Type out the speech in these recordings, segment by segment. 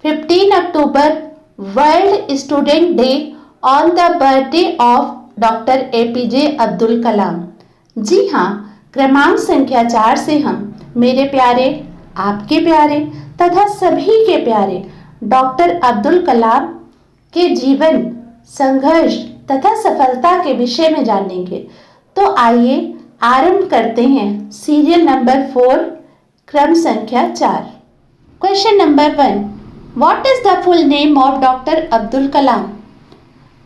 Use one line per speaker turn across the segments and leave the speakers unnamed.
15 October world student day on the birthday of doctor APJ Abdul Kalam. जी हाँ, क्रमांक संख्या 4 से हम मेरे प्यारे, आपके प्यारे तथा सभी के प्यारे डॉक्टर अब्दुल कलाम के जीवन, संघर्ष तथा सफलता के विषय में जानेंगे। तो आइए आरंभ करते हैं सीरियल नंबर 4, क्रम संख्या 4। Question number 1, what is the full name of doctor Abdul Kalam?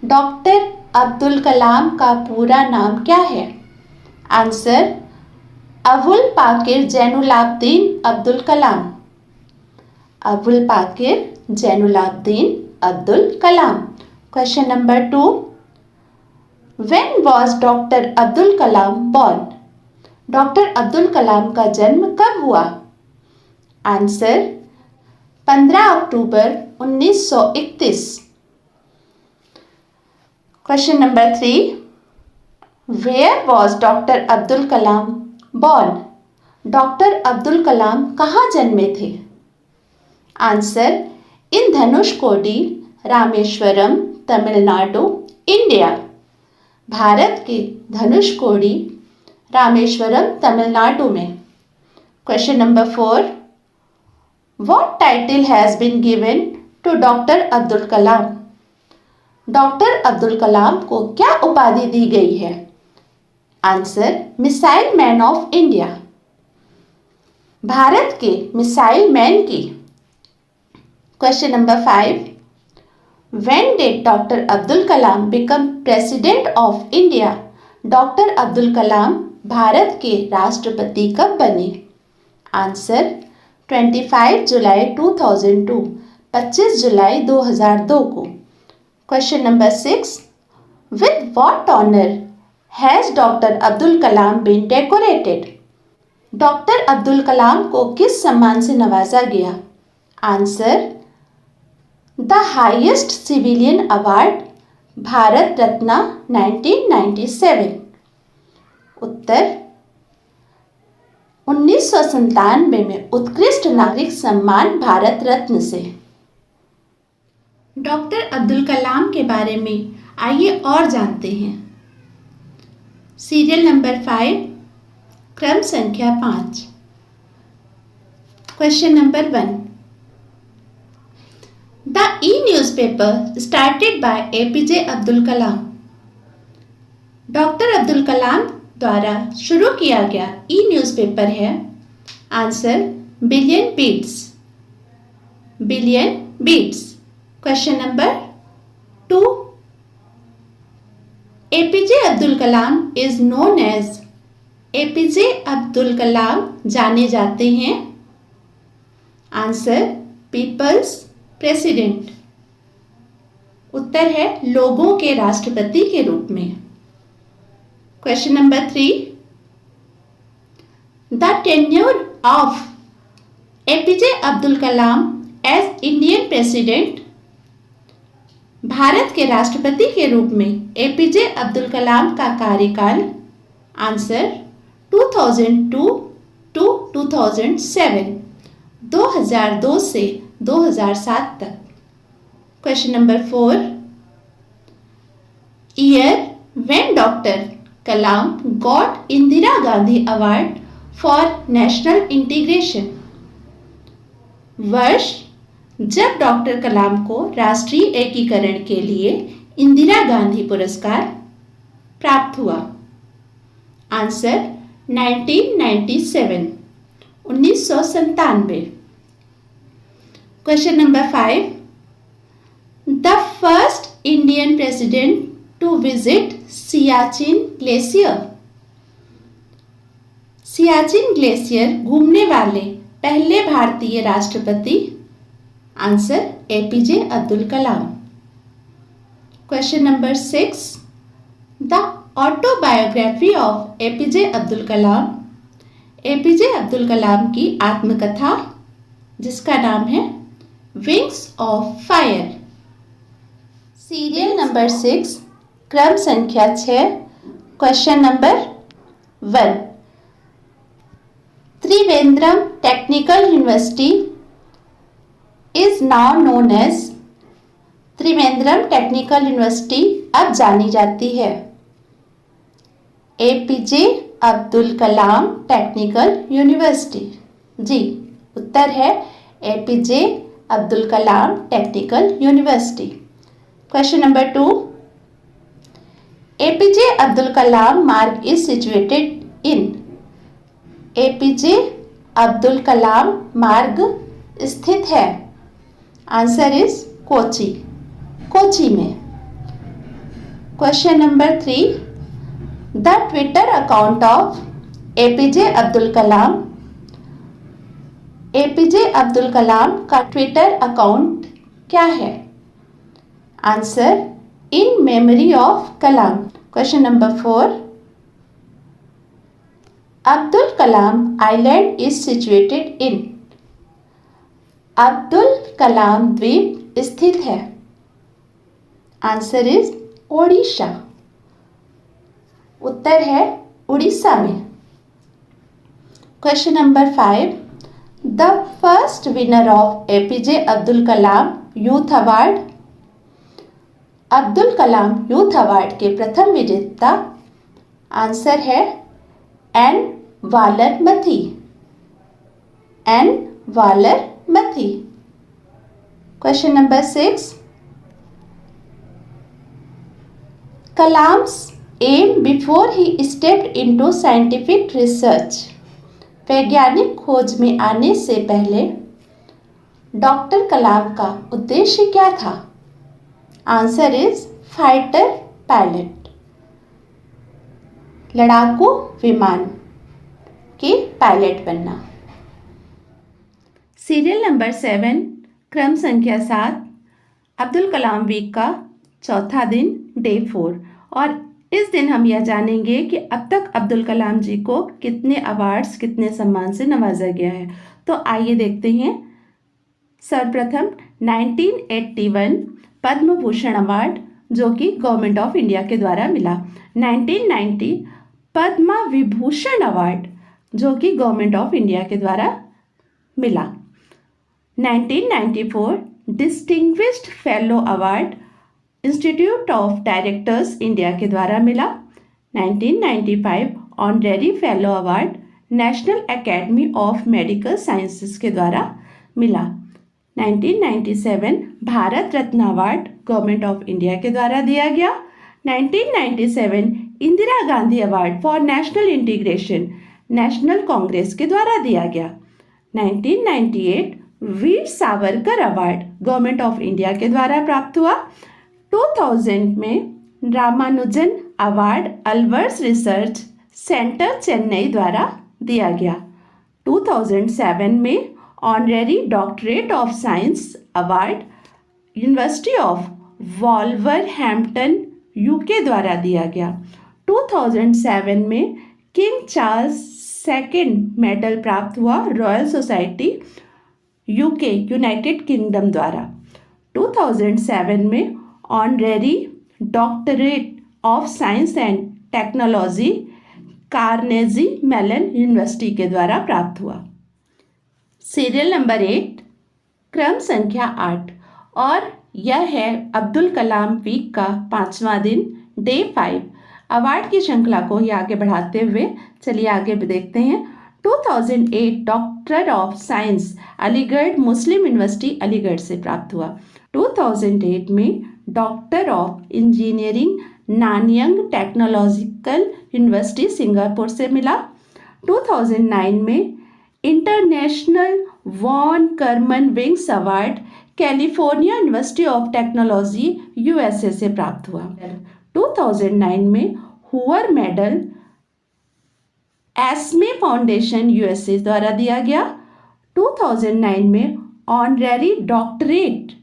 Doctor Abdul Kalam का पूरा नाम क्या है? Answer, Abul Pakir Jainulabdeen Abdul Kalam. Abul Pakir Jainulabdeen Abdul Kalam. Question number 2, when was doctor Abdul Kalam born? Doctor Abdul Kalam का जन्म कब हुआ? Answer, 15 October 1931। Question number 3, where was doctor Abdul Kalam born? Doctor Abdul Kalam कहाँ जन्मे थे? Answer, in Dhanushkodi, Rameswaram, Tamil Nadu, India. Bharat के धनुषकोडी, रामेश्वरम, तमिलनाडु में। Question number 4, what title has been given to doctor Abdul Kalam? Doctor Abdul Kalam को क्या उपाधि दी गई है? Answer, missile man of India. Bharat के मिसाइल मैन की। Question number 5, when did doctor Abdul Kalam become president of India? Doctor Abdul Kalam Bharat के राष्ट्रपति कब बने? आंसर, 25 जुलाई 2002, 25 जुलाई 2002 को। Question number 6, with what honor has doctor Abdul Kalam been decorated? Doctor Abdul Kalam को किस सम्मान से नवाजा गया? Answer, the highest civilian award, Bharat Ratna 1997। उत्तर, 1997 में उत्कृष्ट नागरिक सम्मान भारत रत्न से। डॉक्टर अब्दुल कलाम के बारे में आइए और जानते हैं। सीरियल नंबर 5, क्रम संख्या 5। Question number 1, the e-newspaper started by APJ Abdul Kalam? Doctor Abdul Kalam द्वारा शुरू किया गया ई-न्यूज़पेपर है। Answer, billion beats. Billion beats. Question number 2, APJ Abdul Kalam is known as? APJ Abdul Kalam जाने जाते हैं। Answer, people's president. उत्तर है लोगों के राष्ट्रपति के रूप में। Question number 3, the tenure of APJ Abdul Kalam as Indian president? Bharat के राष्ट्रपति के रूप में एपीजे अब्दुल कलाम का कार्यकाल? आंसर, 2002 टू 2007, 2002 से 2007 तक। Question number 4, year when doctor Kalam got Indira Gandhi award for National integration? वर्ष जब डॉक्टर कलाम को राष्ट्रीय एकीकरण के लिए इंदिरा गांधी पुरस्कार प्राप्त हुआ? Answer, 1997, 1997। Question number 5, the first Indian president to visit Siachen glacier? Siachen glacier घूमने वाले पहले भारतीय राष्ट्रपति? Answer, APJ Abdul Kalam. Question number 6, the autobiography of APJ Abdul Kalam? APJ Abdul Kalam की आत्मकथा जिसका नाम है Wings of Fire. Serial number 6, क्रम संख्या 6। Question number 1, Trivandrum Technical University is now known as Trivandrum Technical University अब जानी जाती है। APJ Abdul Kalam Technical University. जी, उत्तर है APJ Abdul Kalam Technical University. Question number 2, APJ Abdul Kalam Marg is situated in. APJ Abdul Kalam Marg स्थित है। आंसर इज कोची, कोची में। Question number 3, the Twitter account of APJ Abdul Kalam. APJ Abdul Kalam का ट्विटर अकाउंट क्या है? Answer, in memory of Kalam. Question number 4, Abdul Kalam Island is situated in. Abdul कलाम द्वीप स्थित है। Answer is Odisha, उत्तर है उड़ीसा में। Question number 5, the first winner of APJ Abdul Kalam youth award. Abdul Kalam youth award के प्रथम विजेता। आंसर है N Valarmathi, N Valarmathi. Question number 6, Kalam's aim before he stepped into scientific research. वैज्ञानिक खोज में आने से पहले डॉक्टर कलाम का उद्देश्य क्या था? आंसर इज फाइटर पायलट, लड़ाकू विमान के पायलट बनना। सीरियल नंबर 7, क्रम संख्या 7, अब्दुल कलाम वीक का चौथा दिन, डे 4। और इस दिन हम यह जानेंगे कि अब तक अब्दुल कलाम जी को कितने अवार्ड्स, कितने सम्मान से नवाजा गया है। तो आइए देखते हैं। सर्वप्रथम 1981 पद्म भूषण अवार्ड, जो कि गवर्नमेंट ऑफ इंडिया के द्वारा मिला। 1990 पद्मा विभूषण अवार्ड, जो कि गवर्नमेंट ऑफ इंडिया के द्वारा मिला। 1994 distinguished fellow award, Institute of Directors India के द्वारा मिला। 1995 honorary fellow award, National Academy of Medical Sciences के द्वारा मिला। 1997 Bharat Ratna award Government of India के द्वारा दिया गया। 1997 Indira Gandhi award for National Integration, National Congress के द्वारा दिया गया। 1998 Veer Savarkar award Government of India के द्वारा प्राप्त हुआ। 2000 में Ramanujan award Alwars Research Centre Chennai द्वारा दिया गया। 2007 में honorary doctorate of science award University of Wolverhampton UK द्वारा दिया गया। 2007 में किंग चार्ल्स सेकेंड मेडल प्राप्त हुआ Royal Society UK United Kingdom द्वारा। 2007 में honorary doctorate of science and technology Carnegie Mellon University के द्वारा प्राप्त हुआ। सीरियल नंबर 8, क्रम संख्या 8, और यह है अब्दुल कलाम वीक का 5वां दिन, डे 5। अवार्ड की श्रृंखला को ही आगे बढ़ाते हुए चलिए आगे देखते हैं। 2008 doctor of science Aligarh Muslim University Aligarh से प्राप्त हुआ। 2008 में doctor of engineering Nanyang Technological University Singapore से मिला। 2009 में international von Karman wings award California University of Technology USA से प्राप्त हुआ। 2009 में Hoover medal ASME foundation USA द्वारा दिया गया। 2009 में ऑनरेरी डॉक्टरेट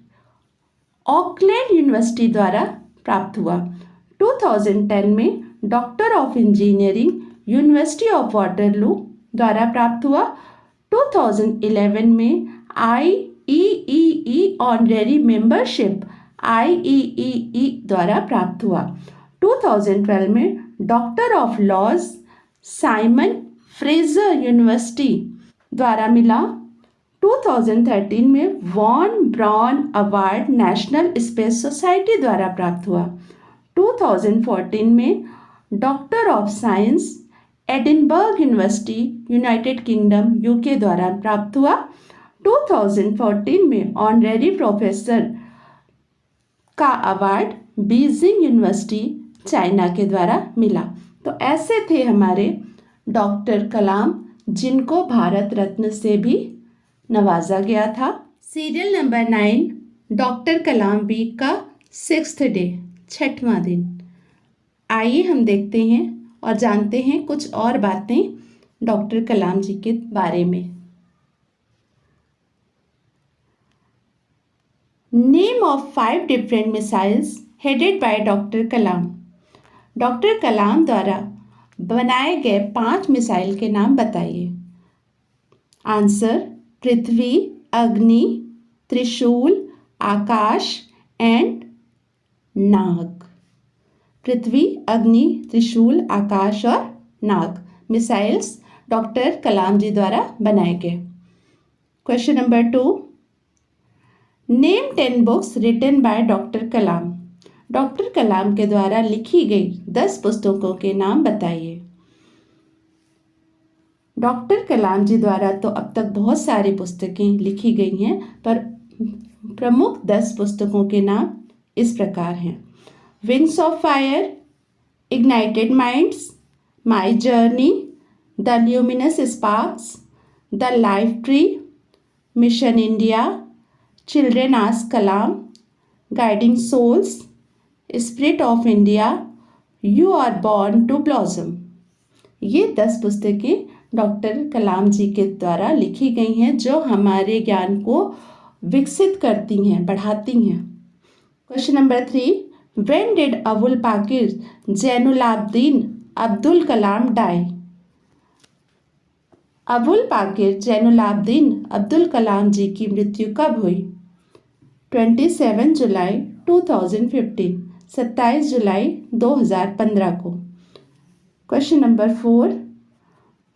ऑकलैंड यूनिवर्सिटी द्वारा प्राप्त हुआ। 2010 में doctor of engineering university of Waterloo द्वारा प्राप्त हुआ। 2011 में IEEE ऑनरेरी मेंबरशिप IEEE द्वारा प्राप्त हुआ। 2012 में doctor of laws Simon Fraser University द्वारा मिला। 2013 में von Braun award National Space Society द्वारा प्राप्त हुआ। 2014 में doctor of science Edinburgh University United Kingdom UK द्वारा प्राप्त हुआ। 2014 में ऑनरेरी प्रोफेसर का अवार्ड बीजिंग यूनिवर्सिटी चाइना के द्वारा मिला। तो ऐसे थे हमारे डॉक्टर कलाम, जिनको भारत रत्न से भी नवाजा गया था। सीरियल नंबर 9, डॉक्टर कलाम वीक का 6th डे, 6वां दिन। आइए हम देखते हैं और जानते हैं कुछ और बातें डॉक्टर कलाम जी के बारे में। Name of 5 different missiles headed by doctor Kalam. Doctor Kalam द्वारा बनाए गए 5 मिसाइल के नाम बताइए। आंसर: पृथ्वी, अग्नि, त्रिशूल, आकाश एंड नाग। पृथ्वी, अग्नि, त्रिशूल, आकाश और नाग मिसाइल्स डॉक्टर कलाम जी द्वारा बनाए गए। Question number 2, name 10 books written by doctor Kalam. Doctor Kalam के द्वारा लिखी गई 10 पुस्तकों के नाम बताइए। डॉक्टर कलाम जी द्वारा तो अब तक बहुत सारी पुस्तकें लिखी गई हैं, पर प्रमुख 10 पुस्तकों के नाम इस प्रकार हैं: wings of fire, ignited minds, my journey, the luminous sparks, the life tree, mission India, children ask Kalam, guiding souls, spirit of India, you are born to blossom. ये 10 पुस्तकें डॉक्टर कलाम जी के द्वारा लिखी गई हैं, जो हमारे ज्ञान को विकसित करती हैं, बढ़ाती हैं। Question number 3, when did Abul Pakir Jainulabdeen Abdul Kalam die. Abul Pakir Jainulabdeen Abdul Kalam ji की मृत्यु कब हुई? 27 जुलाई 2015, 27 जुलाई 2015 को। Question number 4,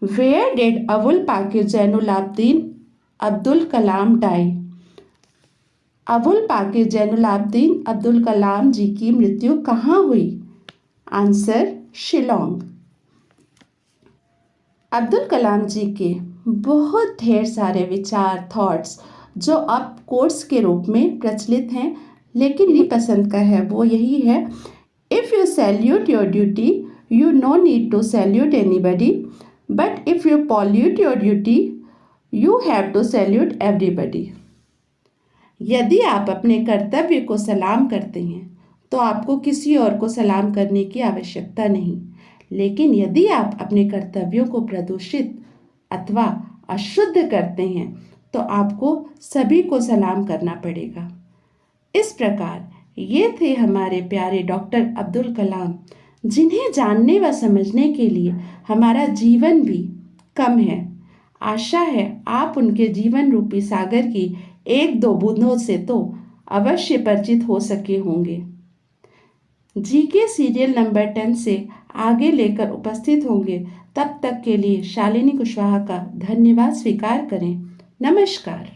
where did Abul Pakir Jainulabdeen Abdul Kalam die. Abul Pakir Jainulabdeen Abdul Kalam ji की मृत्यु कहाँ हुई? आंसर: शिलोंग। अब्दुल कलाम जी के बहुत ढेर सारे विचार, थॉट्स जो अब कोट्स के रूप में प्रचलित हैं, लेकिन मेरी पसंद का है वो यही है: if you salute your duty you no need to salute anybody, but if you pollute your duty you have to salute everybody. यदि आप अपने कर्तव्य को सलाम करते हैं तो आपको किसी और को सलाम करने की आवश्यकता नहीं, लेकिन यदि आप अपने कर्तव्यों को प्रदूषित अथवा अशुद्ध करते हैं तो आपको सभी को सलाम करना पड़ेगा। इस प्रकार ये थे हमारे प्यारे डॉक्टर अब्दुल कलाम, जिन्हें जानने व समझने के लिए हमारा जीवन भी कम है। आशा है आप उनके जीवन रूपी सागर की 1-2 बूंदों से तो अवश्य परिचित हो सके होंगे। जीके सीरियल नंबर 10 से आगे लेकर उपस्थित होंगे। तब तक के लिए शालिनी कुशवाहा का धन्यवाद स्वीकार करें। नमस्कार।